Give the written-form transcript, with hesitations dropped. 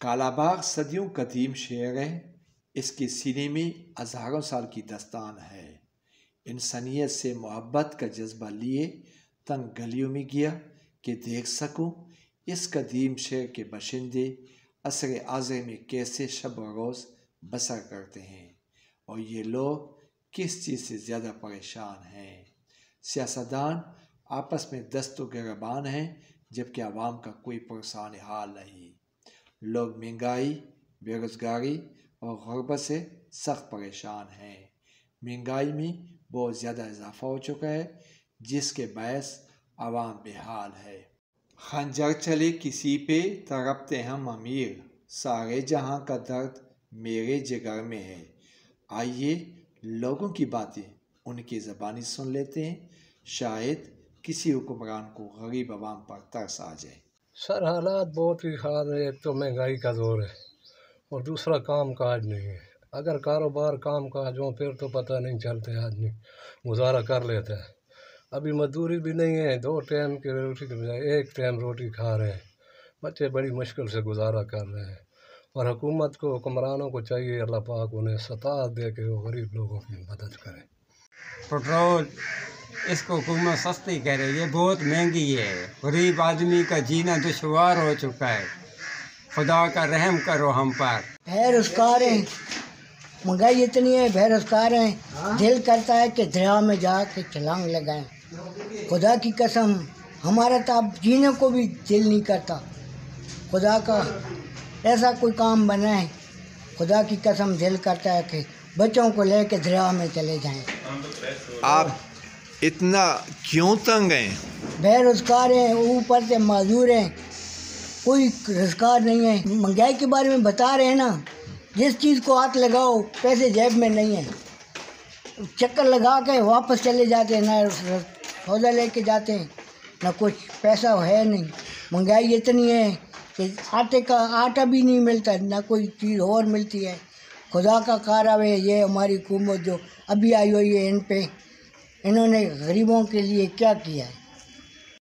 کالا باغ صدیوں قدیم شہر ہے۔ اس کے سینے میں ہزاروں سال کی داستان ہے۔ انسانیت سے محبت کا جذبہ لیے تنگ گلیوں میں گیا کہ دیکھ سکوں اس قدیم شہر کے باشندے عصر حاضر میں کیسے شب و روز بسر کرتے ہیں اور یہ لوگ کس چیز سے زیادہ پریشان ہیں۔ سیاستدان آپس میں دست و گریبان ہیں جبکہ عوام کا کوئی پرسان حال نہیں۔ لوگ مہنگائی، بے روزگاری اور غربت سے سخت پریشان ہیں۔ مہنگائی میں بہت زیادہ اضافہ ہو چکا ہے جس کے باعث عوام بے حال ہے۔ خنجر چلے کسی پہ تڑپتے ہم امیر، سارے جہاں کا درد میرے جگر میں ہے۔ آئیے لوگوں کی باتیں ان کی زبانی سن لیتے ہیں، شاید کسی حکمران کو غریب عوام پر ترس آ جائے۔ سر حالات بہت ہی خراب ہے۔ ایک تو مہنگائی کا دور ہے اور دوسرا کام کاج نہیں ہے۔ اگر کاروبار کام کاج ہوں پھر تو پتہ نہیں چلتے، آدمی گزارا کر لیتا ہے۔ ابھی مزدوری بھی نہیں ہے، 2 ٹائم کی روٹی کے بجائے 1 ٹائم روٹی کھا رہے ہیں۔ بچے بڑی مشکل سے گزارا کر رہے ہیں اور حکومت کو، حکمرانوں کو چاہیے اللہ پاک انہیں ستاعت دے کے وہ غریب لوگوں کی مدد کرے۔ پٹرول اس کو حکومت سستی کہہ رہی ہے، بہت مہنگی ہے۔ غریب آدمی کا جینا دشوار ہو چکا ہے۔ خدا کا رحم کرو ہم پر۔ بے روزگار ہیں، مہنگائی اتنی ہے، بے روزگار ہیں، دل کرتا ہے کہ دریا میں جا کے چھلانگ لگائیں۔ خدا کی قسم ہمارا تو اب جینے کو بھی دل نہیں کرتا۔ خدا کا ایسا کوئی کام بنائے، خدا کی قسم دل کرتا ہے کہ بچوں کو لے کے دریا میں چلے جائیں۔ آپ اتنا کیوں تنگ ہیں؟ بے روزگار ہیں، اوپر سے معذور ہیں، کوئی روزگار نہیں ہے۔ مہنگائی کے بارے میں بتا رہے ہیں نا، جس چیز کو ہاتھ لگاؤ پیسے جیب میں نہیں ہیں، چکر لگا کے واپس چلے جاتے ہیں، نہ سودا لے کے جاتے ہیں نہ کچھ، پیسہ ہے نہیں۔ مہنگائی اتنی ہے کہ آٹا بھی نہیں ملتا، نہ کوئی چیز اور ملتی ہے۔ خدا کا کارا ہے یہ ہماری حکومت جو ابھی آئی ہوئی ہے، انہوں نے غریبوں کے لیے کیا کیا ہے؟